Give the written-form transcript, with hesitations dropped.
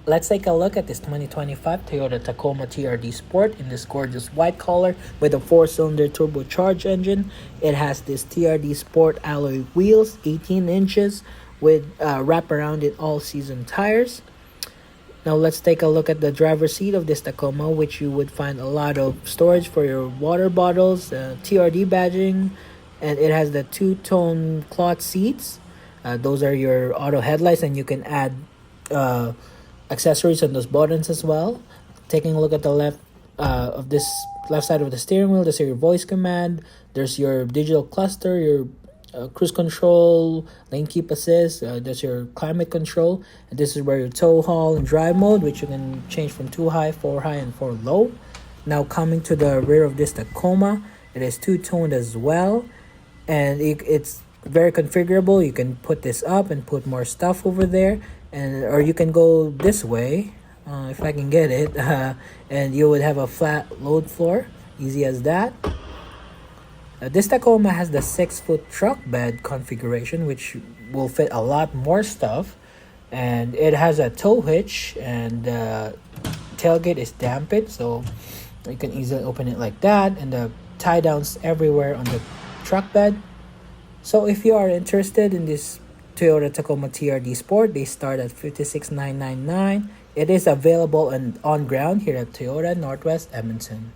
Let's take a look at this 2025 Toyota Tacoma TRD Sport in this gorgeous white color with a 4-cylinder turbocharged engine. It has this TRD Sport alloy wheels, 18 inches, with wraparound in all-season tires. Now let's take a look at the driver's seat of this Tacoma, which you would find a lot of storage for your water bottles, TRD badging, and it has the two-tone cloth seats. Those are your auto headlights, and you can add accessories on those buttons as well. Taking a look at the left of this left side of the steering wheel, there's your voice command. There's your digital cluster, your cruise control, lane keep assist. There's your climate control, and this is where your tow haul and drive mode, which you can change from 2 high, 4 high, and 4 low. Now coming to the rear of this Tacoma, it is two-toned as well, and it's very configurable. You can put this up and put more stuff over there, or you can go this way, if I can get it, and you would have a flat load floor, easy as that. This Tacoma has the 6-foot truck bed configuration, which will fit a lot more stuff, and it has a tow hitch, and tailgate is dampened, so you can easily open it like that, and the tie downs everywhere on the truck bed. So if you are interested in this Toyota Tacoma TRD Sport, they start at $56,999. It is available on ground here at Toyota Northwest Edmonton.